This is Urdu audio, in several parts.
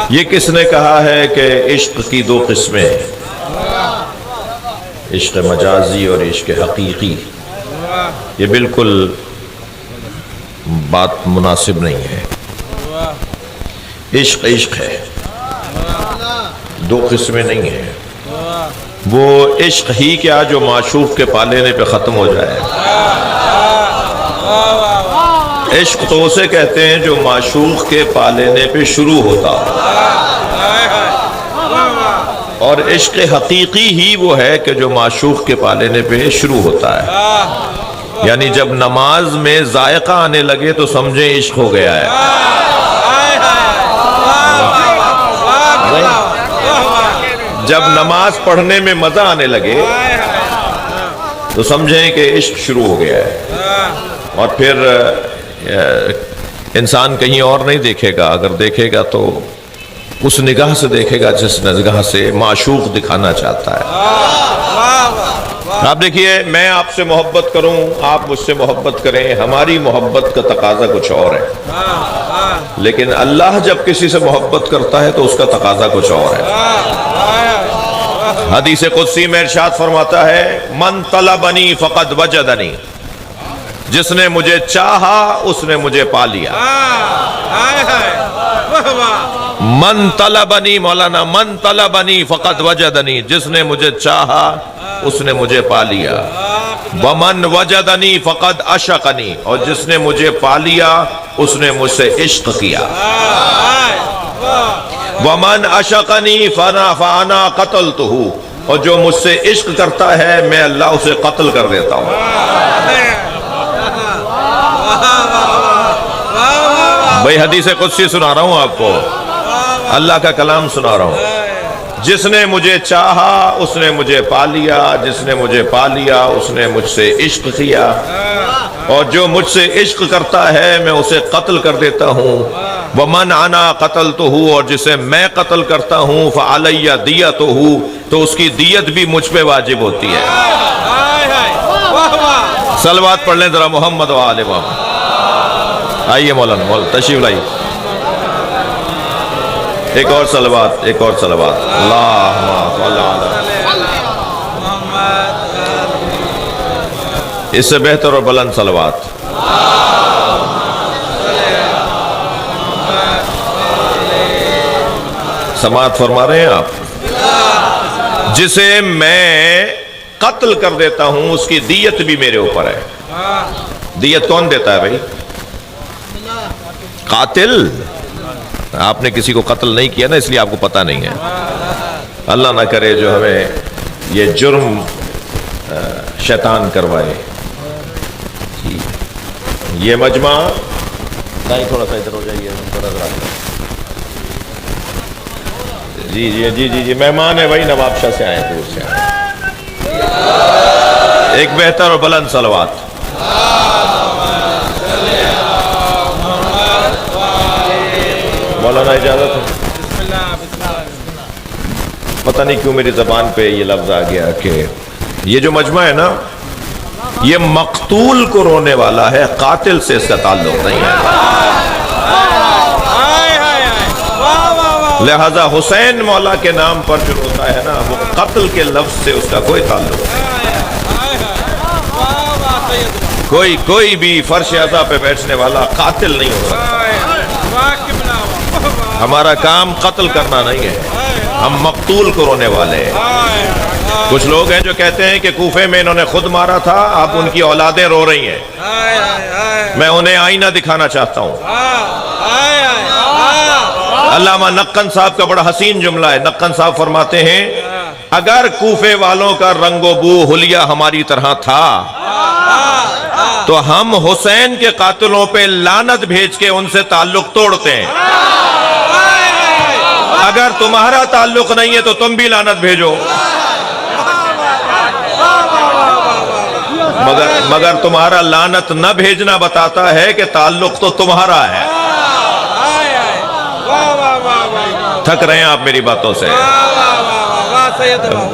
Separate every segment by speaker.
Speaker 1: یہ کس نے کہا ہے کہ عشق کی دو قسمیں، عشق مجازی اور عشق حقیقی؟ یہ بالکل بات مناسب نہیں ہے۔ عشق عشق ہے، دو قسمیں نہیں ہیں۔ وہ عشق ہی کیا جو معشوق کے پالینے پہ ختم ہو جائے۔ عشق تو اسے کہتے ہیں جو معشوق کے پالینے پہ شروع ہوتا، اور عشق حقیقی ہی وہ ہے کہ جو معشوق کے پالینے پہ شروع ہوتا ہے۔ یعنی جب نماز میں ذائقہ آنے لگے تو سمجھیں عشق ہو گیا ہے۔ جب نماز پڑھنے میں مزہ آنے لگے تو سمجھیں کہ عشق شروع ہو گیا ہے۔ اور پھر انسان کہیں اور نہیں دیکھے گا، اگر دیکھے گا تو اس نگاہ سے دیکھے گا جس نگاہ سے معشوق دکھانا چاہتا ہے۔ آپ دیکھیے، میں آپ سے محبت کروں، آپ مجھ سے محبت کریں، ہماری محبت کا تقاضا کچھ اور ہے، لیکن اللہ جب کسی سے محبت کرتا ہے تو اس کا تقاضا کچھ اور ہے۔ حدیث قدسی میں ارشاد فرماتا ہے، من طلبنی فقد وجدنی، جس نے مجھے چاہا اس نے مجھے پا لیا۔ من طلبنی، مولانا، من طلبنی فقد وجدنی، جس نے مجھے چاہا اس نے مجھے پا لیا۔ ومن وجدنی فقد عشقنی، اور جس نے مجھے پا لیا اس نے مجھ سے عشق کیا۔ ومن عشقنی فانا قتلتہ، اور جو مجھ سے عشق کرتا ہے میں اللہ اسے قتل کر دیتا ہوں۔ بھئی حدیث قدسی سنا رہا ہوں آپ کو، اللہ کا کلام سنا رہا ہوں۔ جس نے مجھے چاہا اس نے مجھے پا لیا، جس نے مجھے پا لیا اس نے مجھ سے عشق کیا، اور جو مجھ سے عشق کرتا ہے میں اسے قتل کر دیتا ہوں۔ ومن انا قتلتہ، اور جسے میں قتل کرتا ہوں فعلی دیتہ، تو اس کی دیت بھی مجھ پہ واجب ہوتی ہے۔ صلوات پڑھ لیں ذرا محمد و آل محمد۔ آئیے مولانا، تشریف لائیے، ایک اور صلوات، ایک اور صلوات۔ اللہم صل علی، اس سے بہتر اور بلند صلوات۔ سماعت فرما رہے ہیں آپ؟ جسے میں قتل کر دیتا ہوں اس کی دیت بھی میرے اوپر ہے۔ دیت کون دیتا ہے بھائی؟ قاتل۔ آپ نے کسی کو قتل نہیں کیا نا، اس لیے آپ کو پتہ نہیں ہے۔ اللہ نہ کرے جو ہمیں یہ جرم شیطان کروائے۔ یہ مجمع نہیں، تھوڑا سا ادھر ہو جائیے، جی جی جی جی جی، مہمان ہے بھائی، نواب شاہ سے آئے، دور سے آئے۔ ایک بہتر اور بلند صلوات۔ مولانا اجازت ہے؟ پتہ نہیں کیوں میری زبان پہ یہ لفظ آ گیا کہ یہ جو مجمع ہے نا، یہ مقتول کو رونے والا ہے، قاتل سے اس کا تعلق نہیں ہے۔ لہذا حسین مولا کے نام پر جو روتا ہے نا، وہ قتل کے لفظ سے اس کا کوئی تعلق نہیں۔ کوئی بھی فرش عزا پہ بیٹھنے والا قاتل نہیں ہو سکتا۔ ہمارا کام قتل کرنا نہیں ہے، ہم مقتول کو رونے والے ہیں۔ کچھ لوگ ہیں جو کہتے ہیں کہ کوفے میں انہوں نے خود مارا تھا، اب ان کی اولادیں رو رہی ہیں۔ میں انہیں آئینہ دکھانا چاہتا ہوں۔ علامہ نقن صاحب کا بڑا حسین جملہ ہے۔ نقن صاحب فرماتے ہیں، اگر کوفے والوں کا رنگ و بو حلیہ ہماری طرح تھا تو ہم حسین کے قاتلوں پہ لعنت بھیج کے ان سے تعلق توڑتے ہیں۔ اگر تمہارا تعلق نہیں ہے تو تم بھی لعنت بھیجو، مگر تمہارا لعنت نہ بھیجنا بتاتا ہے کہ تعلق تو تمہارا ہے۔ تھک رہے ہیں آپ میری باتوں سے؟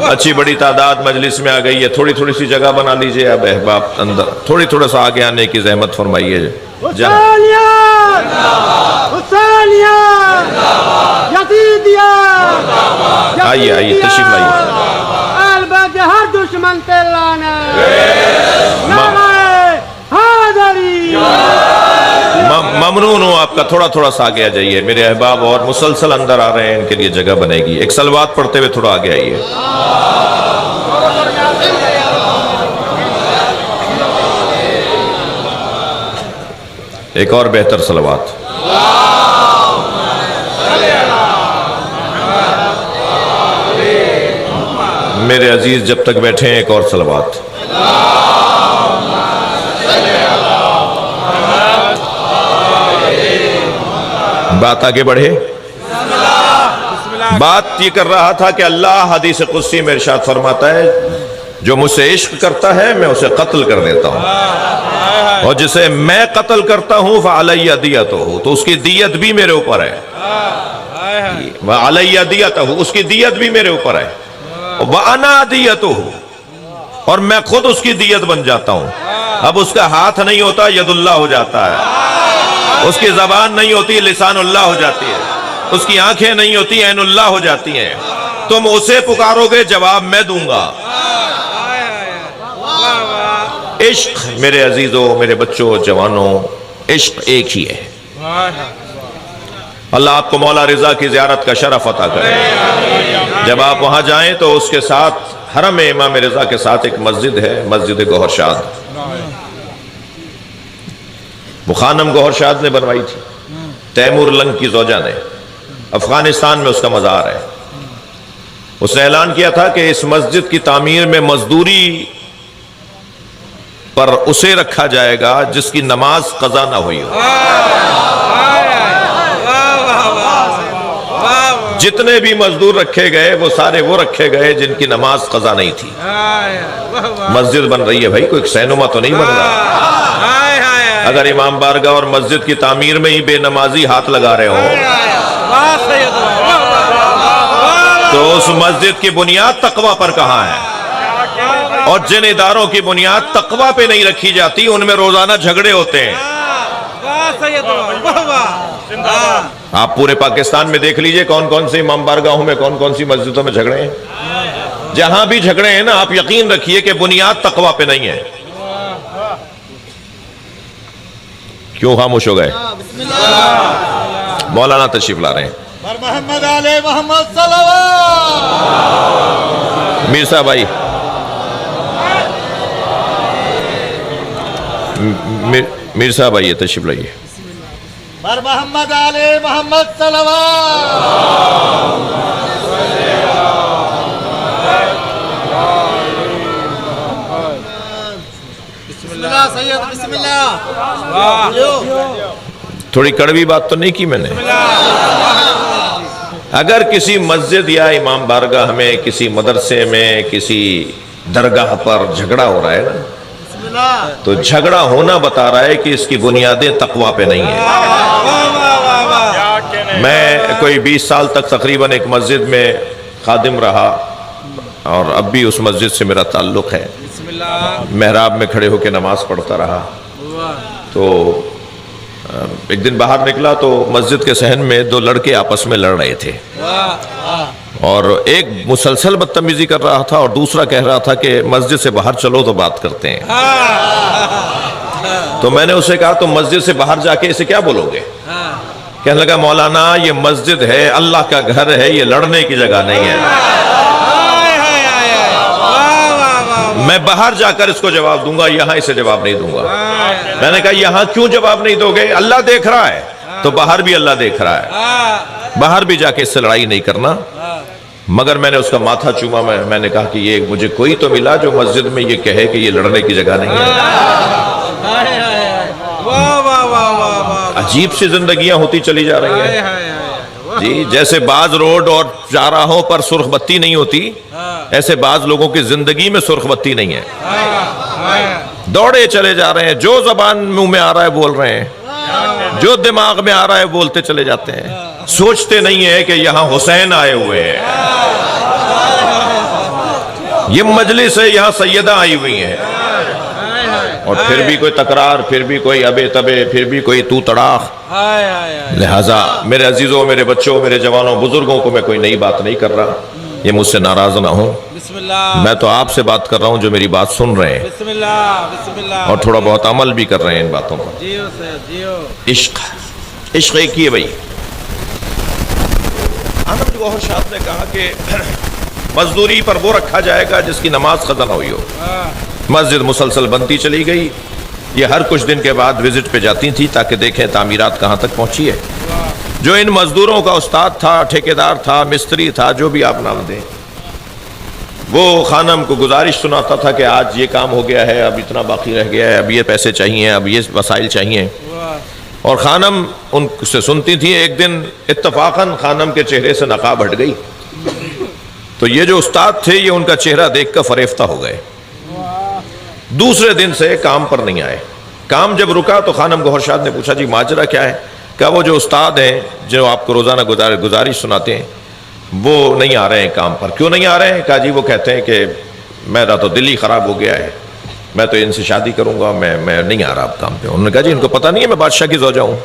Speaker 1: اچھی بڑی تعداد مجلس میں آ گئی ہے، تھوڑی تھوڑی سی جگہ بنا لیجئے۔ اب احباب اندر تھوڑا سا آگے آنے کی زحمت فرمائیے۔
Speaker 2: حسینیت، حسینیت، یتیم یزیدیہ
Speaker 1: آئیے آئیے تشریف لائیے.
Speaker 2: الباقی ہر دشمن تلانا نعرہ حیدری.
Speaker 1: ممنون ہوں آپ کا. تھوڑا تھوڑا سا آگے آ جائیے میرے احباب، اور مسلسل اندر آ رہے ہیں، ان کے لیے جگہ بنے گی. ایک صلوات پڑھتے ہوئے تھوڑا آگے آئیے. ایک اور بہتر صلوات. میرے عزیز جب تک بیٹھے ہیں ایک اور صلوات. بات آگے بڑھے. بات یہ کر رہا تھا کہ اللہ حدیث قدسی میں ارشاد فرماتا ہے جو مجھ سے عشق کرتا ہے میں اسے قتل کر دیتا ہوں، اور جسے میں قتل کرتا ہوں فعلی دیتہ، تو اس کی دیت بھی میرے اوپر ہے. وعلی دیتہ، اس کی دیت بھی میرے اوپر ہے. وانا دیتہ، اور میں خود اس کی دیت بن جاتا ہوں. اب اس کا ہاتھ نہیں ہوتا، ید اللہ ہو جاتا ہے. اس کی زبان نہیں ہوتی، لسان اللہ ہو جاتی ہے. اس کی آنکھیں نہیں ہوتی، عین اللہ ہو جاتی ہیں. تم اسے پکارو گے، جواب میں دوں گا. عشق میرے عزیزوں، میرے بچوں، جوانوں، عشق ایک ہی ہے. اللہ آپ کو مولا رضا کی زیارت کا شرف عطا کرے. جب آپ وہاں جائیں تو اس کے ساتھ حرم امام رضا کے ساتھ ایک مسجد ہے، مسجد گوہر شاد. وہ خانم گوہر شاد نے بنوائی تھی، تیمور لنگ کی زوجہ نے. افغانستان میں اس کا مزار ہے. اس نے اعلان کیا تھا کہ اس مسجد کی تعمیر میں مزدوری پر اسے رکھا جائے گا جس کی نماز قضا نہ ہوئی ہو. جتنے بھی مزدور رکھے گئے وہ سارے وہ رکھے گئے جن کی نماز قضا نہیں تھی. مسجد بن رہی ہے بھائی، کوئی سینما تو نہیں بن رہا. اگر امام بارگاہ اور مسجد کی تعمیر میں ہی بے نمازی ہاتھ لگا رہے ہوں تو اس مسجد کی بنیاد تقوی پر کہاں ہے؟ اور جن اداروں کی بنیاد تقوی پہ نہیں رکھی جاتی ان میں روزانہ جھگڑے ہوتے ہیں. آپ پورے پاکستان میں دیکھ لیجئے کون کون سے امام بارگاہوں میں، کون کون سی مسجدوں میں جھگڑے ہیں. جہاں بھی جھگڑے ہیں نا، آپ یقین رکھیے کہ بنیاد تقوی پہ نہیں ہے. کیوں خاموش ہو گئے؟ مولانا تشریف لا رہے ہیں.
Speaker 3: محمد علی محمد صلوات.
Speaker 1: میر صاحب بھائی، میر صاحب آئیے، تشریف لائیے.
Speaker 3: بر محمد علی محمد صلوات. بسم اللہ سید، بسم اللہ.
Speaker 1: تھوڑی کڑوی بات تو نہیں کی میں نے. اگر کسی مسجد یا امام بارگاہ میں، کسی مدرسے میں، کسی درگاہ پر جھگڑا ہو رہا ہے نا، تو جھگڑا ہونا بتا رہا ہے کہ اس کی بنیادیں تقوی پہ نہیں ہیں. میں کوئی 20 سال تک تقریباً ایک مسجد میں خادم رہا، اور اب بھی اس مسجد سے میرا تعلق ہے. محراب میں کھڑے ہو کے نماز پڑھتا رہا. تو ایک دن باہر نکلا تو مسجد کے صحن میں 2 لڑکے آپس میں لڑ رہے تھے، اور ایک مسلسل بدتمیزی کر رہا تھا اور دوسرا کہہ رہا تھا کہ مسجد سے باہر چلو تو بات کرتے ہیں. تو میں نے اسے کہا تم مسجد سے باہر جا کے اسے کیا بولو گے؟ کہنے لگا مولانا یہ مسجد ہے، اللہ کا گھر ہے، یہ لڑنے کی جگہ نہیں ہے. میں باہر جا کر اس کو جواب دوں گا، یہاں اسے جواب نہیں دوں گا. میں نے کہا یہاں کیوں جواب نہیں دو گے؟ اللہ دیکھ رہا ہے. تو باہر بھی اللہ دیکھ رہا ہے، باہر بھی جا کے اس سے لڑائی نہیں کرنا. مگر میں نے اس کا ماتھا چوما. میں نے کہا کہ یہ مجھے کوئی تو ملا جو مسجد میں یہ کہے کہ یہ لڑنے کی جگہ نہیں ہے. عجیب سی زندگیاں ہوتی چلی جا رہی ہیں جی. جیسے بعض روڈ اور چاراہوں پر سرخ بتی نہیں ہوتی، ایسے بعض لوگوں کی زندگی میں سرخ بتی نہیں ہے. دوڑے چلے جا رہے ہیں، جو زبان منہ میں آ رہا ہے بول رہے ہیں، جو دماغ میں آ رہا ہے بولتے چلے جاتے ہیں. سوچتے نہیں ہے کہ یہاں حسین آئے ہوئے ہیں، یہ مجلس ہے، یہاں سیدہ آئی ہوئی ہیں. اور پھر بھی کوئی تکرار، پھر بھی کوئی ابے تبے، پھر بھی کوئی تو تڑاخ۔ لہٰذا میرے عزیزوں، میرے بچوں، میرے جوانوں، بزرگوں کو میں کوئی نئی بات نہیں کر رہا، یہ مجھ سے ناراض نہ ہوں۔
Speaker 3: بسم اللہ
Speaker 1: میں تو آپ سے بات کر رہا ہوں جو میری بات سن رہے ہیں
Speaker 3: بسم اللہ بسم اللہ
Speaker 1: اور تھوڑا بہت عمل بھی کر رہے ہیں ان باتوں پر۔
Speaker 3: جیو سید جیو۔
Speaker 1: عشق، عشق ایک ہی ہے بھائی۔ آنند گوہر شاہ نے کہا کہ مزدوری پر وہ رکھا جائے گا جس کی نماز قضا نہ ہوئی ہو۔ مسجد مسلسل بنتی چلی گئی، یہ ہر کچھ دن کے بعد وزٹ پہ جاتی تھی تاکہ دیکھیں تعمیرات کہاں تک پہنچی ہے۔ جو ان مزدوروں کا استاد تھا، ٹھیکیدار تھا، مستری تھا، جو بھی آپ نام دیں، وہ خانم کو گزارش سناتا تھا کہ آج یہ کام ہو گیا ہے، اب اتنا باقی رہ گیا ہے، اب یہ پیسے چاہیے، اب یہ وسائل چاہیے۔ اور خانم ان سے سنتی تھی۔ ایک دن اتفاقاً خانم کے چہرے سے نقاب ہٹ گئی، تو یہ جو استاد تھے یہ ان کا چہرہ دیکھ کر فریفتہ ہو گئے۔ دوسرے دن سے کام پر نہیں آئے۔ کام جب رکا تو خانم گوہر شاد نے پوچھا جی ماجرا کیا ہے؟ کہا وہ جو استاد ہیں جو آپ کو روزانہ گزارش سناتے ہیں وہ نہیں آ رہے ہیں کام پر۔ کیوں نہیں آ رہے ہیں؟ کہا جی وہ کہتے ہیں کہ میرا تو دل ہی خراب ہو گیا ہے، میں تو ان سے شادی کروں گا، میں نہیں آ رہا اب کام پہ۔ انہوں نے کہا جی ان کو پتہ نہیں ہے میں بادشاہ کی زوجہ ہوں،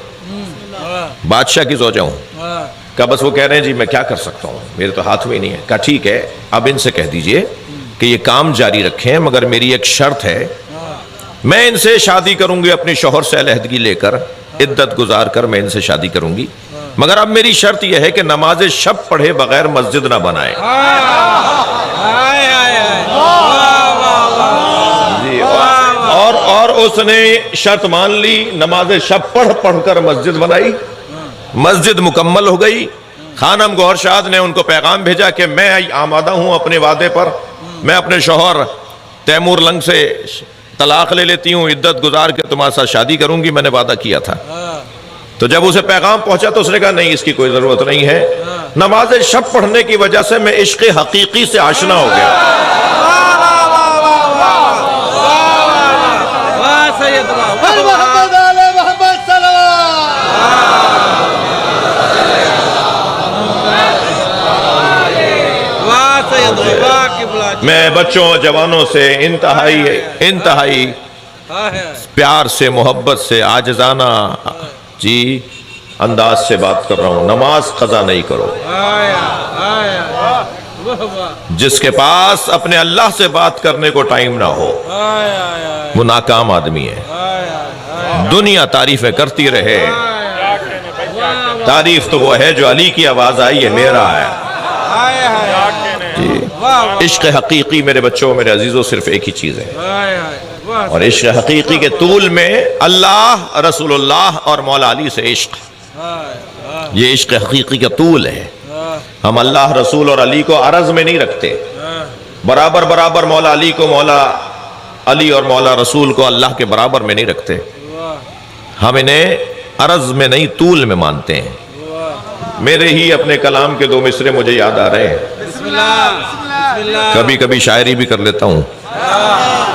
Speaker 1: بادشاہ کی زوجہ ہوں۔ کہا بس وہ کہہ رہے ہیں جی میں کیا کر سکتا ہوں، میرے تو ہاتھ میں ہی نہیں ہے۔ کہا ٹھیک ہے، اب ان سے کہہ دیجئے کہ یہ کام جاری رکھیں، مگر میری ایک شرط ہے، میں ان سے شادی کروں گی، اپنے شوہر سے علیحدگی لے کر عدت گزار کر میں ان سے شادی کروں گی، مگر اب میری شرط یہ ہے کہ نماز شب پڑھے بغیر مسجد نہ بنائے۔ جی اور اس نے شرط مان لی، نماز شب پڑھ کر مسجد بنائی، مسجد مکمل ہو گئی۔ خانم گوہر شاد نے ان کو پیغام بھیجا کہ میں آمادہ ہوں اپنے وعدے پر، میں اپنے شوہر تیمور لنگ سے طلاق لے لیتی ہوں، عدت گزار کے تمہارے ساتھ شادی کروں گی، میں نے وعدہ کیا تھا۔ تو جب اسے پیغام پہنچا تو اس نے کہا نہیں اس کی کوئی ضرورت نہیں ہے، نماز شب پڑھنے کی وجہ سے میں عشق حقیقی سے آشنا ہو گیا۔
Speaker 3: محمد آل محمد صلوات۔
Speaker 1: میں بچوں جوانوں سے انتہائی پیار سے، محبت سے، عاجزانہ جی انداز سے بات کر رہا ہوں، نماز قضا نہیں کرو۔ جس کے پاس اپنے اللہ سے بات کرنے کو ٹائم نہ ہو وہ ناکام آدمی ہے۔ دنیا تعریفیں کرتی رہے، تعریف تو وہ ہے جو علی کی آواز آئی ہے میرا ہے۔ جی عشق حقیقی میرے بچوں، میرے عزیزوں صرف ایک ہی چیز ہے، اور عشق حقیقی کے طول میں اللہ، رسول اللہ اور مولا علی سے عشق، یہ عشق حقیقی کا طول ہے۔ ہم اللہ، رسول اور علی کو عرض میں نہیں رکھتے، برابر مولا علی کو مولا علی اور مولا رسول کو اللہ کے برابر میں نہیں رکھتے، ہم انہیں عرض میں نہیں طول میں مانتے ہیں۔ میرے ہی اپنے کلام کے دو مصرے مجھے یاد آ رہے ہیں، کبھی کبھی شاعری بھی کر لیتا ہوں۔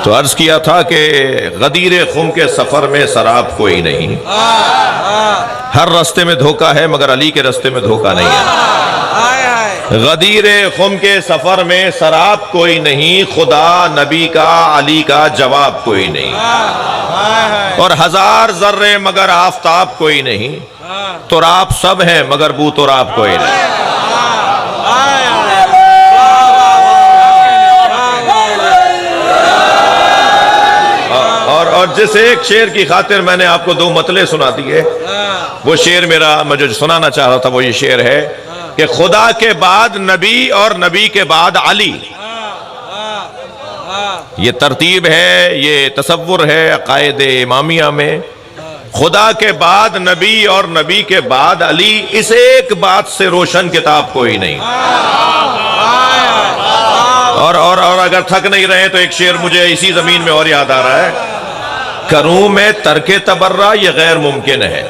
Speaker 1: تو عرض کیا تھا کہ غدیر خم کے سفر میں سراب کوئی نہیں، ہر رستے میں دھوکہ ہے مگر علی کے رستے میں دھوکہ نہیں ہے۔ غدیر خم کے سفر میں سراب کوئی نہیں، خدا نبی کا علی کا جواب کوئی نہیں، اور ہزار ذرے مگر آفتاب کوئی نہیں، تراب سب ہیں مگر بو تراب کوئی نہیں۔ اور جس ایک شعر کی خاطر میں نے آپ کو دو مطلع سنا دیے، وہ شعر میرا میں جو سنانا چاہ رہا تھا وہ یہ شعر ہے کہ خدا کے بعد نبی اور نبی کے بعد علی، یہ ترتیب ہے، یہ تصور ہے عقائد امامیہ میں۔ خدا کے بعد نبی اور نبی کے بعد علی، اس ایک بات سے روشن کتاب کوئی نہیں۔ اور اگر تھک نہیں رہے تو ایک شعر مجھے اسی زمین میں اور یاد آ رہا ہے، کروں میں ترک تبرہ یہ غیر ممکن ہے،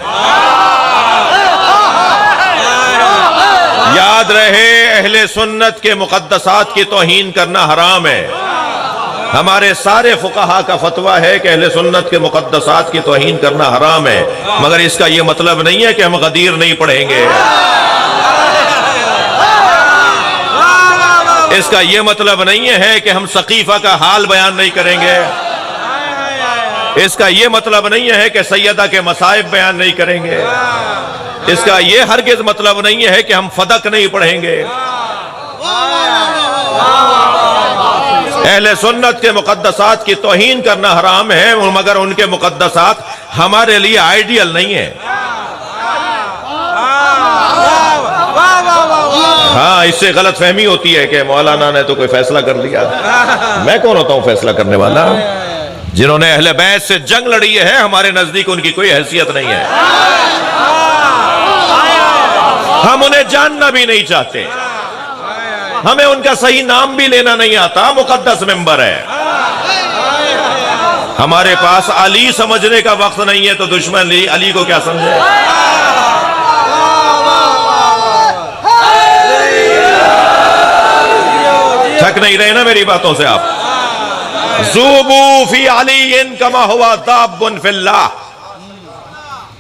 Speaker 1: یاد رہے اہل سنت کے مقدسات کی توہین کرنا حرام ہے۔ ہمارے سارے فقہا کا فتویٰ ہے کہ اہل سنت کے مقدسات کی توہین کرنا حرام ہے، مگر اس کا یہ مطلب نہیں ہے کہ ہم غدیر نہیں پڑھیں گے، اس کا یہ مطلب نہیں ہے کہ ہم سقیفہ کا حال بیان نہیں کریں گے۔ اس کا یہ مطلب نہیں ہے کہ سیدہ کے مصائب بیان نہیں کریں گے، اس کا یہ ہرگز مطلب نہیں ہے کہ ہم فدق نہیں پڑھیں گے۔ اہل سنت کے مقدسات کی توہین کرنا حرام ہے، مگر ان کے مقدسات ہمارے لیے آئیڈیل نہیں ہے۔ ہاں، اس سے غلط فہمی ہوتی ہے کہ مولانا نے تو کوئی فیصلہ کر لیا۔ میں کون ہوتا ہوں فیصلہ کرنے والا؟ جنہوں نے اہل بیت سے جنگ لڑی ہے، ہمارے نزدیک ان کی کوئی حیثیت نہیں ہے، ہم انہیں جاننا بھی نہیں چاہتے، ہمیں ان کا صحیح نام بھی لینا نہیں آتا۔ مقدس ممبر ہے، ہمارے پاس علی سمجھنے کا وقت نہیں ہے، تو دشمن علی کو کیا سمجھے؟ تھک نہیں رہے نا میری باتوں سے آپ؟ ذوبوا فی علی کما ہوا ذاب فی اللہ،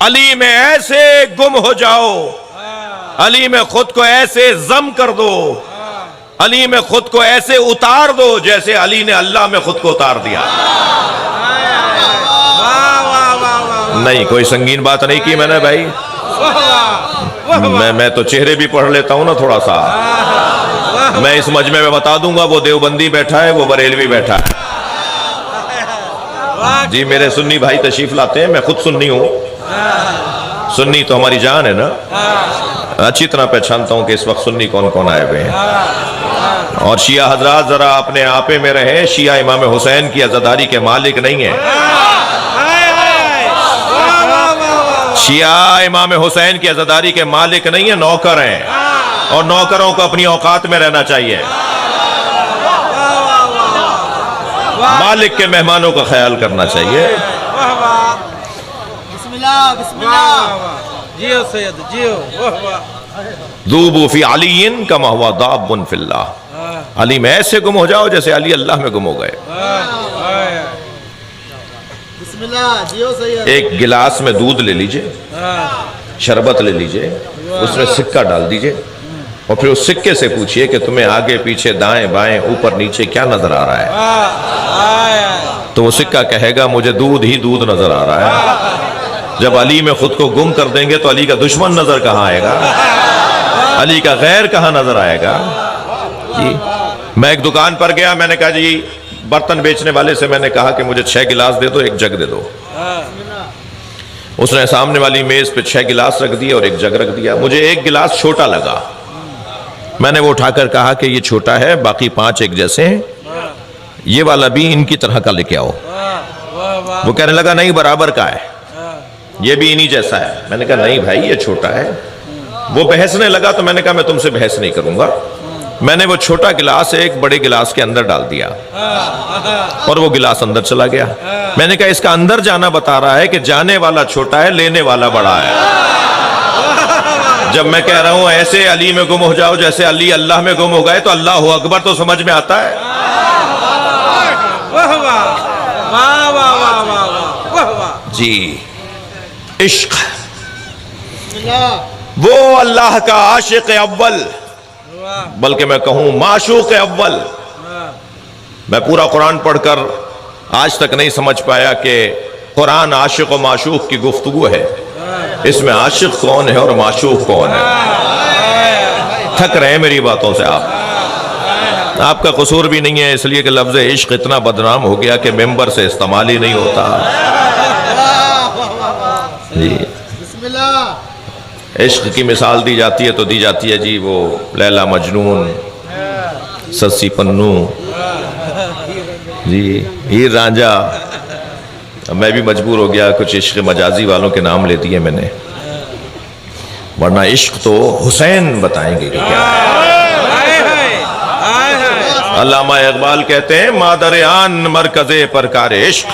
Speaker 1: علی میں ایسے گم ہو جاؤ، علی میں خود کو ایسے ضم کر دو، علی میں خود کو ایسے اتار دو جیسے علی نے اللہ میں خود کو اتار دیا۔ نہیں، کوئی سنگین بات نہیں کی میں نے بھائی، میں تو چہرے بھی پڑھ لیتا ہوں نا تھوڑا سا۔ میں اس مجمع میں بتا دوں گا، وہ دیوبندی بیٹھا ہے، وہ بریلوی بیٹھا ہے۔ جی میرے سنی بھائی تشریف لاتے ہیں، میں خود سنی ہوں، سنی تو ہماری جان ہے نا، اچھی طرح پہچانتا ہوں کہ اس وقت سنی کون کون آئے ہوئے ہیں۔ اور شیعہ حضرات ذرا اپنے آپے میں رہیں، شیعہ امام حسین کی عزاداری کے مالک نہیں ہیں، شیعہ امام حسین کی عزاداری کے مالک نہیں ہیں، نوکر ہیں، اور نوکروں کو اپنی اوقات میں رہنا چاہیے، مالک کے مہمانوں کا خیال کرنا چاہیے۔
Speaker 2: بسم اللہ بسم اللہ،
Speaker 3: جیو سید جیو۔
Speaker 1: ذوبوا فی علی کما ہوا ذاب فی اللہ، علی میں ایسے گم ہو جاؤ جیسے علی اللہ میں گم ہو گئے۔
Speaker 2: بسم اللہ جیو سید۔
Speaker 1: ایک گلاس میں دودھ لے لیجئے، شربت لے لیجئے، اس میں سکہ ڈال دیجئے، اور پھر اس سکے سے پوچھئے کہ تمہیں آگے پیچھے دائیں بائیں اوپر نیچے کیا نظر آ رہا ہے؟ تو وہ سکہ کہے گا مجھے دودھ ہی دودھ نظر آ رہا ہے۔ جب علی میں خود کو گم کر دیں گے تو علی کا دشمن نظر کہاں آئے گا؟ علی کا غیر کہاں نظر آئے گا؟ جی میں ایک دکان پر گیا، میں نے کہا جی برتن بیچنے والے سے میں نے کہا کہ مجھے 6 گلاس دے دو، ایک جگ دے دو۔ اس نے سامنے والی میز پہ 6 گلاس رکھ دیا اور ایک جگ رکھ دیا، مجھے ایک گلاس چھوٹا لگا، میں نے وہ اٹھا کر کہا کہ یہ چھوٹا ہے، باقی 5 ایک جیسے ہیں، یہ والا بھی ان کی طرح کا لے کے آؤ۔ وہ کہنے لگا نہیں برابر کا ہے، یہ بھی انہی جیسا ہے۔ میں نے کہا نہیں بھائی یہ چھوٹا ہے۔ وہ بحثنے لگا تو میں نے کہا میں تم سے بحث نہیں کروں گا۔ میں نے وہ چھوٹا گلاس ایک بڑے گلاس کے اندر ڈال دیا اور وہ گلاس اندر چلا گیا۔ میں نے کہا اس کا اندر جانا بتا رہا ہے کہ جانے والا چھوٹا ہے، لینے والا بڑا ہے۔ جب میں کہہ رہا ہوں ایسے علی میں گم ہو جاؤ جیسے علی اللہ میں گم ہو گئے، تو اللہ اکبر تو سمجھ میں آتا ہے۔ جی عشق، وہ اللہ کا عاشق اول، بلکہ میں کہوں معشوق اول۔ میں پورا قرآن پڑھ کر آج تک نہیں سمجھ پایا کہ قرآن عاشق و معشوق کی گفتگو ہے، اس میں عاشق کون ہے اور معشوق کون ہے؟ تھک رہے ہیں میری باتوں سے آپ کا قصور بھی نہیں ہے، اس لیے کہ لفظ عشق اتنا بدنام ہو گیا کہ ممبر سے استعمال ہی نہیں ہوتا۔ جی عشق کی مثال دی جاتی ہے تو دی جاتی ہے جی وہ لیلا مجنون، سسی پنو، جی ہیر رانجھا۔ میں بھی مجبور ہو گیا، کچھ عشق مجازی والوں کے نام لے دیے میں نے، ورنہ عشق تو حسین بتائیں گے کہ کیا ہے۔ علامہ اقبال کہتے ہیں مادر آن مرکز پرکار عشق،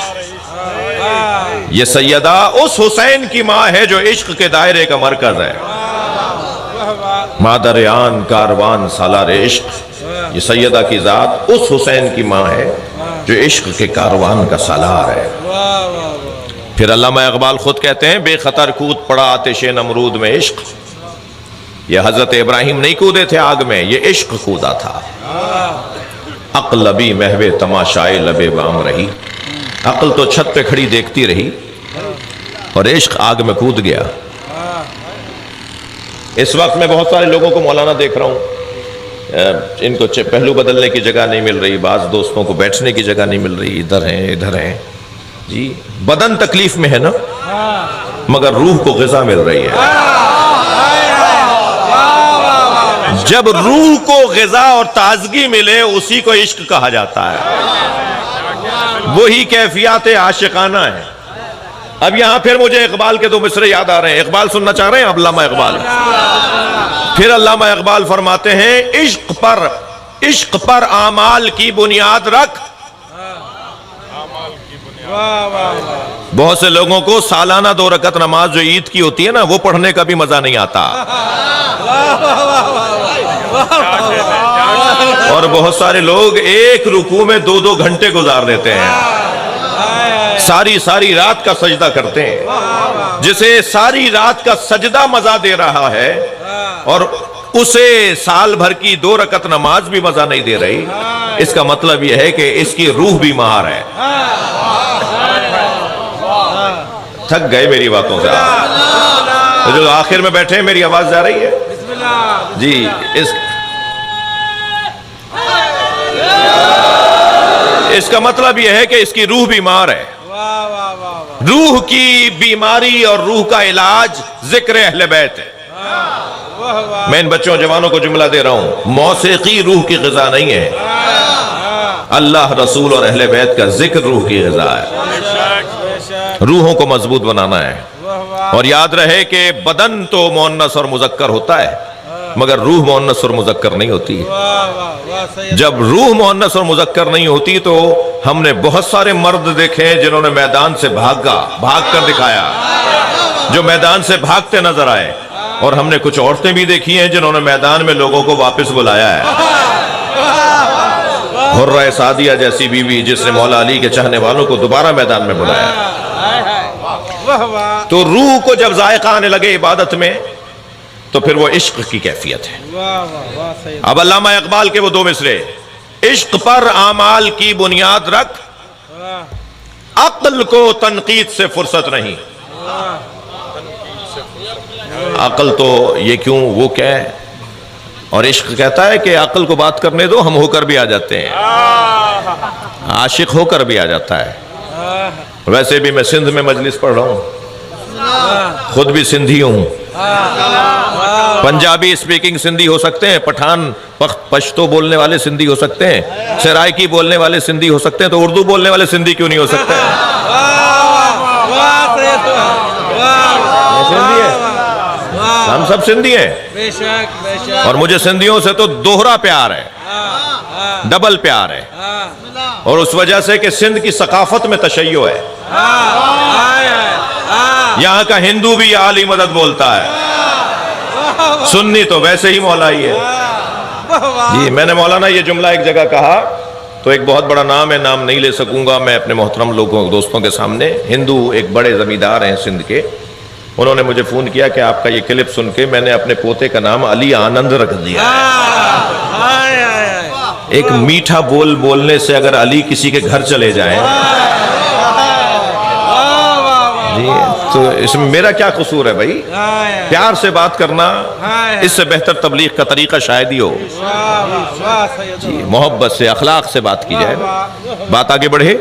Speaker 1: یہ سیدہ اس حسین کی ماں ہے جو عشق کے دائرے کا مرکز ہے۔ مادر آن کاروان سالار عشق، یہ سیدہ کی ذات اس حسین کی ماں ہے جو عشق کے کاروان کا سالار ہے۔ پھر علامہ اقبال خود کہتے ہیں بے خطر کود پڑا آتش نمرود میں عشق، یہ حضرت ابراہیم نہیں کودے تھے آگ میں، یہ عشق کودا تھا۔ عقل لبی محو تماشائے لب بام رہی، عقل تو چھت پہ کھڑی دیکھتی رہی اور عشق آگ میں کود گیا۔ اس وقت میں بہت سارے لوگوں کو مولانا دیکھ رہا ہوں، ان کو پہلو بدلنے کی جگہ نہیں مل رہی، بعض دوستوں کو بیٹھنے کی جگہ نہیں مل رہی، ادھر ہیں جی۔ بدن تکلیف میں ہے نا، مگر روح کو غذا مل رہی ہے۔ جب روح کو غذا اور تازگی ملے اسی کو عشق کہا جاتا ہے، وہی کیفیات عاشقانہ ہے۔ اب یہاں پھر مجھے اقبال کے دو مصرے یاد آ رہے ہیں، اقبال سننا چاہ رہے ہیں؟ علامہ اقبال، پھر علامہ اقبال فرماتے ہیں عشق پر اعمال کی بنیاد رکھ۔ بہت سے لوگوں کو سالانہ 2 رکعت نماز جو عید کی ہوتی ہے نا، وہ پڑھنے کا بھی مزہ نہیں آتا، اور بہت سارے لوگ ایک رکوع میں 2 گھنٹے گزار دیتے ہیں، ساری رات کا سجدہ کرتے ہیں۔ جسے ساری رات کا سجدہ مزہ دے رہا ہے اور اسے سال بھر کی 2 رکعت نماز بھی مزہ نہیں دے رہی، اس کا مطلب یہ ہے کہ اس کی روح بیمار ہے۔ تھک گئے میری باتوں سے آپ جو آخر میں بیٹھے ہیں، میری آواز جا رہی ہے جی؟ اس کا مطلب یہ ہے کہ اس کی روح بیمار ہے۔ روح کی بیماری اور روح کا علاج ذکر اہل بیت ہے۔ میں ان بچوں جوانوں کو جملہ دے رہا ہوں، موسیقی روح کی غذا نہیں ہے، اللہ، رسول اور اہل بیت کا ذکر روح کی غذا ہے۔ روحوں کو مضبوط بنانا ہے، اور یاد رہے کہ بدن تو مؤنث اور مذکر ہوتا ہے، مگر روح مؤنث اور مذکر نہیں ہوتی۔ جب روح مؤنث اور مذکر نہیں ہوتی تو ہم نے بہت سارے مرد دیکھے ہیں جنہوں نے میدان سے بھاگ کر دکھایا، جو میدان سے بھاگتے نظر آئے، اور ہم نے کچھ عورتیں بھی دیکھی ہیں جنہوں نے میدان میں لوگوں کو واپس بلایا ہے۔ حرہ سعدیہ جیسی بیوی جس نے مولا علی کے چاہنے والوں کو دوبارہ میدان میں بلایا۔ تو روح کو جب ذائقہ آنے لگے عبادت میں تو پھر وہ عشق کی کیفیت ہے۔ اب علامہ اقبال کے وہ 2 مصرے، عشق پر اعمال کی بنیاد رکھ، عقل کو تنقید سے فرصت نہیں۔ عقل تو یہ کیوں وہ کیا ہے، اور عشق کہتا ہے کہ عقل کو بات کرنے دو، ہم ہو کر بھی آ جاتے ہیں، عاشق ہو کر بھی آ جاتا ہے۔ ویسے بھی میں سندھ میں مجلس پڑھ رہا ہوں، خود بھی سندھی ہوں، پنجابی اسپیکنگ سندھی ہو سکتے ہیں، پٹھان پشتو بولنے والے سندھی ہو سکتے ہیں، سرائکی بولنے والے سندھی ہو سکتے ہیں، تو اردو بولنے والے سندھی کیوں نہیں ہو سکتے؟ ہم سب سندھی ہیں، اور مجھے سندھیوں سے تو دوہرا پیار ہے، ڈبل پیار ہے، اور اس وجہ سے کہ سندھ کی ثقافت میں تشیع ہے۔ یہاں کا ہندو بھی عالی مدد بولتا ہے، سنی تو ویسے ہی مولائی ہے جی۔ میں نے مولانا یہ جملہ ایک جگہ کہا تو ایک بہت بڑا نام ہے، نام نہیں لے سکوں گا میں اپنے محترم لوگوں دوستوں کے سامنے، ہندو ایک بڑے زمیندار ہیں سندھ کے، انہوں نے مجھے فون کیا کہ آپ کا یہ کلپ سن کے میں نے اپنے پوتے کا نام علی آنند رکھ دیا۔ ایک میٹھا بولنے سے اگر علی کسی کے گھر چلے جائیں جی تو اس میں میرا کیا قصور ہے بھائی؟ پیار سے بات کرنا، اس سے بہتر تبلیغ کا طریقہ شاید ہی ہو جی، محبت سے اخلاق سے بات کی جائے۔ بات آگے بڑھے۔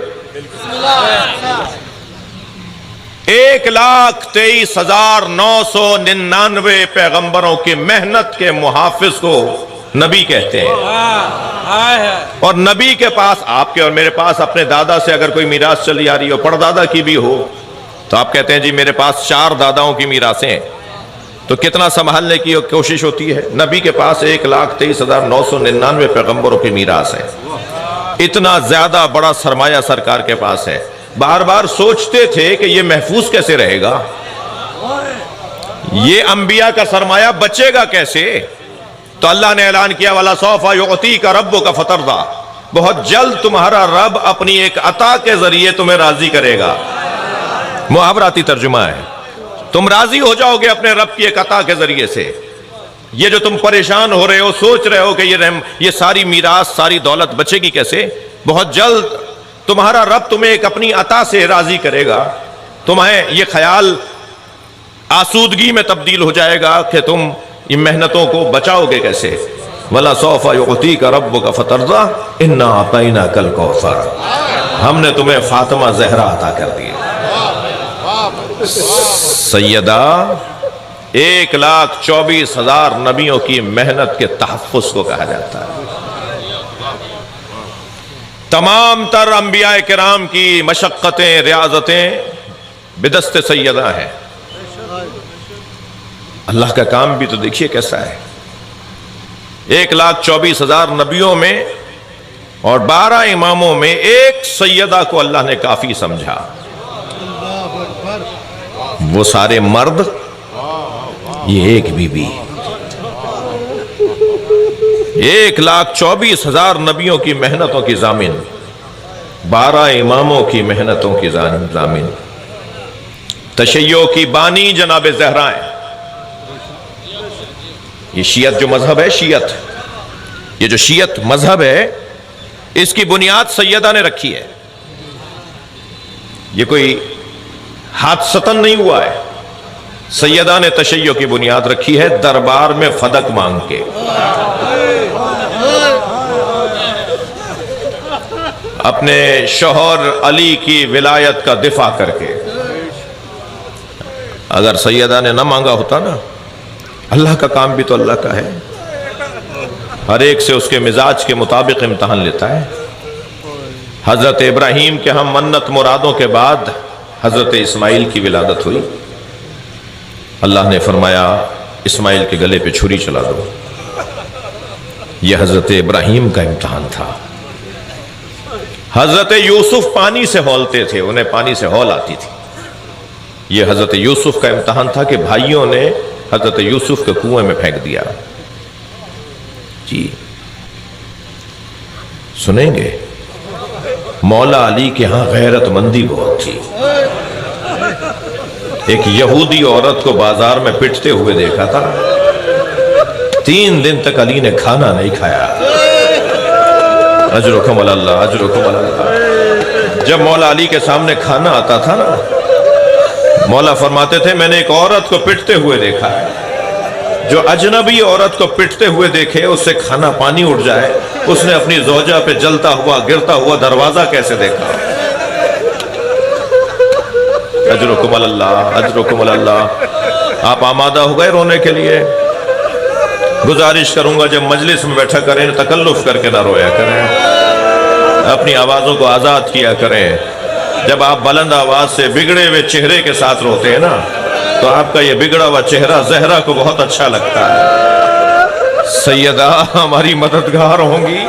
Speaker 1: 1,23,999 پیغمبروں کی محنت کے محافظ کو نبی کہتے ہیں، اور نبی کے پاس، آپ کے اور میرے پاس اپنے دادا سے اگر کوئی میراث چلی آ رہی ہو، پردادا کی بھی ہو، تو آپ کہتے ہیں جی میرے پاس 4 داداؤں کی میراثیں ہیں، تو کتنا سنبھالنے کی کوشش ہوتی ہے؟ نبی کے پاس 1,23,999 پیغمبروں کی میراث ہے، اتنا زیادہ بڑا سرمایہ سرکار کے پاس ہے۔ بار بار سوچتے تھے کہ یہ محفوظ کیسے رہے گا، یہ انبیاء کا سرمایہ بچے گا کیسے؟ تو اللہ نے اعلان کیا وَلَسَوْفَ يُعْطِيكَ رَبُّكَ فَتَرْضَىٰ، بہت جلد تمہارا رب اپنی ایک عطا کے ذریعے تمہیں راضی کرے گا۔ محاوراتی ترجمہ ہے، تم راضی ہو جاؤ گے اپنے رب کی ایک عطا کے ذریعے سے۔ یہ جو تم پریشان ہو رہے ہو، سوچ رہے ہو کہ یہ ساری میراث، ساری دولت بچے گی کیسے، بہت جلد تمہارا رب تمہیں ایک اپنی عطا سے راضی کرے گا، تمہیں یہ خیال آسودگی میں تبدیل ہو جائے گا کہ تم ان محنتوں کو بچاؤ گے کیسے. وَلَا سَوْفَ يُعْطِيكَ رَبُّكَ فَتَرْضَىٰ إِنَّا أَعْطَيْنَاكَ الْكَوْثَرَ. ہم نے تمہیں فاطمہ زہرا عطا کر دی. سیدہ 1,24,000 نبیوں کی محنت کے تحفظ کو کہا جاتا ہے. تمام تر انبیاء کرام کی مشقتیں ریاضتیں بدست سیدہ ہیں. اللہ کا کام بھی تو دیکھیے کیسا ہے. 1,24,000 نبیوں میں اور 12 اماموں میں ایک سیدہ کو اللہ نے کافی سمجھا. وہ سارے مرد، یہ ایک بی بی. 1,24,000 نبیوں کی محنتوں کی ضامن، 12 اماموں کی محنتوں کی ضامن، تشیع کی بانی جناب زہرا ہیں. یہ شیعت جو مذہب ہے، شیعت، یہ جو شیعت مذہب ہے، اس کی بنیاد سیدہ نے رکھی ہے. یہ کوئی حادثتاً نہیں ہوا ہے. سیدہ نے تشیع کی بنیاد رکھی ہے دربار میں فدق مانگ کے. اپنے شوہر علی کی ولایت کا دفاع کر کے. اگر سیدہ نے نہ مانگا ہوتا نا، اللہ کا کام بھی تو اللہ کا ہے، ہر ایک سے اس کے مزاج کے مطابق امتحان لیتا ہے. حضرت ابراہیم کے ہم منت مرادوں کے بعد حضرت اسماعیل کی ولادت ہوئی. اللہ نے فرمایا اسماعیل کے گلے پہ چھری چلا دو. یہ حضرت ابراہیم کا امتحان تھا. حضرت یوسف پانی سے ہولتے تھے، انہیں پانی سے ہول آتی تھی. یہ حضرت یوسف کا امتحان تھا کہ بھائیوں نے حضرت یوسف کے کنویں میں پھینک دیا. جی سنیں گے، مولا علی کے ہاں غیرت مندی بہت تھی. ایک یہودی عورت کو بازار میں پٹتے ہوئے دیکھا تھا. 3 دن تک علی نے کھانا نہیں کھایا. اجرکم اللہ، اجرکم اللہ. جب مولا علی کے سامنے کھانا آتا تھا نا، مولا فرماتے تھے میں نے ایک عورت کو پٹتے ہوئے دیکھا ہے. جو اجنبی عورت کو پٹتے ہوئے دیکھے اس سے کھانا پانی اٹھ جائے، اس نے اپنی زوجہ پہ جلتا ہوا گرتا ہوا دروازہ کیسے دیکھا. اجرکم اللہ، اجرکم اللہ. آپ آمادہ ہو گئے رونے کے لیے؟ گزارش کروں گا جب مجلس میں بیٹھا کریں تکلف کر کے نہ رویا کریں، اپنی آوازوں کو آزاد کیا کریں. جب آپ بلند آواز سے بگڑے ہوئے چہرے کے ساتھ روتے ہیں نا، تو آپ کا یہ بگڑا ہوا چہرہ زہرا کو بہت اچھا لگتا ہے. سیدہ ہماری مددگار ہوں گی.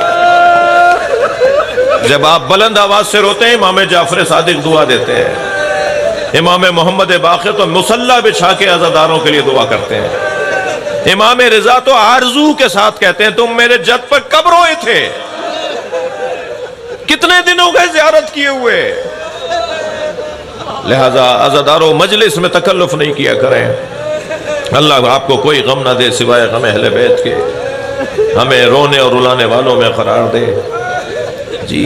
Speaker 1: جب آپ بلند آواز سے روتے ہیں، امام جعفر صادق دعا دیتے ہیں. امام محمد باقر تو مصلی بچھا کے عزاداروں کے لیے دعا کرتے ہیں. امام رضا تو آرزو کے ساتھ کہتے ہیں تم میرے جد پر کب روئے تھے؟ کتنے دن ہو گئے زیارت کیے ہوئے؟ لہذا عزاداروں مجلس میں تکلف نہیں کیا کریں. اللہ آپ کو کوئی غم نہ دے سوائے غم اہل بیت کے. ہمیں رونے اور رلانے والوں میں قرار دے. جی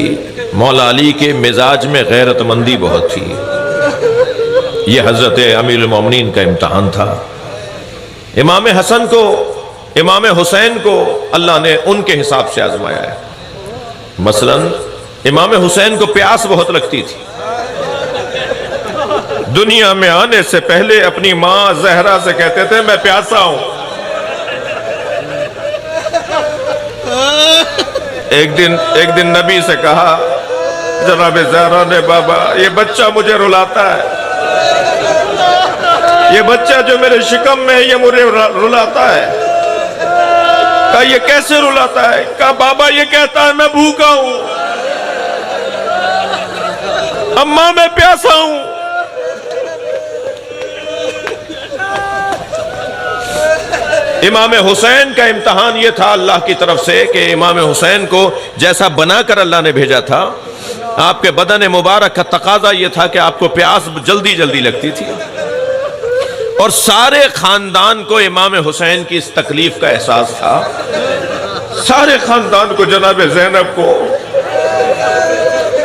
Speaker 1: مولا علی کے مزاج میں غیرت مندی بہت تھی. یہ حضرت امیر المومنین کا امتحان تھا. امام حسن کو، امام حسین کو اللہ نے ان کے حساب سے آزمایا ہے. مثلا امام حسین کو پیاس بہت لگتی تھی. دنیا میں آنے سے پہلے اپنی ماں زہرا سے کہتے تھے میں پیاسا ہوں. ایک دن نبی سے کہا جناب زہرا نے بابا یہ بچہ مجھے رلاتا ہے، یہ بچہ جو میرے شکم میں ہے یہ مجھے رلاتا ہے. کہا یہ کیسے رلاتا ہے؟ کہا بابا یہ کہتا ہے میں بھوکا ہوں، اماں میں پیاسا ہوں. امام حسین کا امتحان یہ تھا اللہ کی طرف سے کہ امام حسین کو جیسا بنا کر اللہ نے بھیجا تھا، آپ کے بدن مبارک کا تقاضا یہ تھا کہ آپ کو پیاس جلدی جلدی لگتی تھی. اور سارے خاندان کو امام حسین کی اس تکلیف کا احساس تھا. سارے خاندان کو، جناب زینب کو،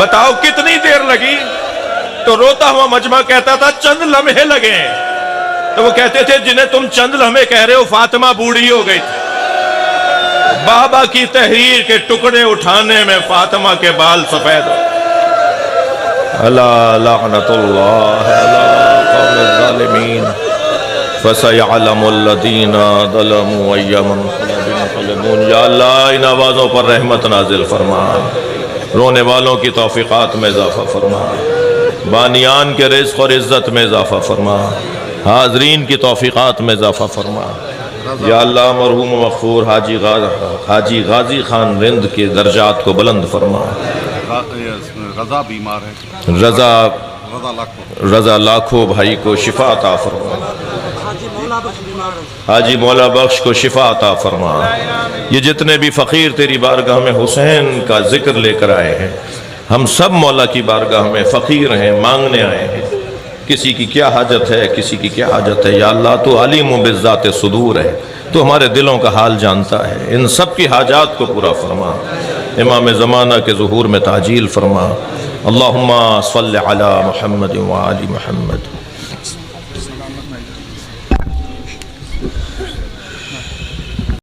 Speaker 1: بتاؤ کتنی دیر لگی؟ تو روتا ہوا مجمع کہتا تھا چند لمحے لگے ہیں۔ تو وہ کہتے تھے جنہیں تم چند لمحے کہہ رہے ہو فاطمہ بوڑھی ہو گئی تھی، بابا کی تحریر کے ٹکڑے اٹھانے میں فاطمہ کے بال سفید ہو۔ الا لعنت اللہ علی قوم الظالمین فسیعلم الذین ظلموا ای منقلب ینقلبون۔ یا اللہ ان آوازوں پر رحمت نازل فرما، رونے والوں کی توفیقات میں اضافہ فرما، بانیان کے رزق اور عزت میں اضافہ فرما، حاضرین کی توفیقات میں اضافہ فرما۔ یا اللہ مرحوم و مغفور حاجی غازی خان رند کے درجات کو بلند فرما۔
Speaker 4: رضا بیمار ہے،
Speaker 1: رضا لاکھو بھائی کو شفا عطا فرما، حاجی مولا بخش کو شفا عطا فرما۔ یہ جتنے بھی فقیر تیری بارگاہ میں حسین کا ذکر لے کر آئے ہیں، ہم سب مولا کی بارگاہ میں فقیر ہیں، مانگنے آئے ہیں۔ کسی کی کیا حاجت ہے، کسی کی کیا حاجت ہے، یا اللہ تو علیم بالذات صدور ہے، تو ہمارے دلوں کا حال جانتا ہے، ان سب کی حاجات کو پورا فرما۔ امام زمانہ کے ظہور میں تعجیل فرما۔ اللہم صلی علی محمد وآل محمد۔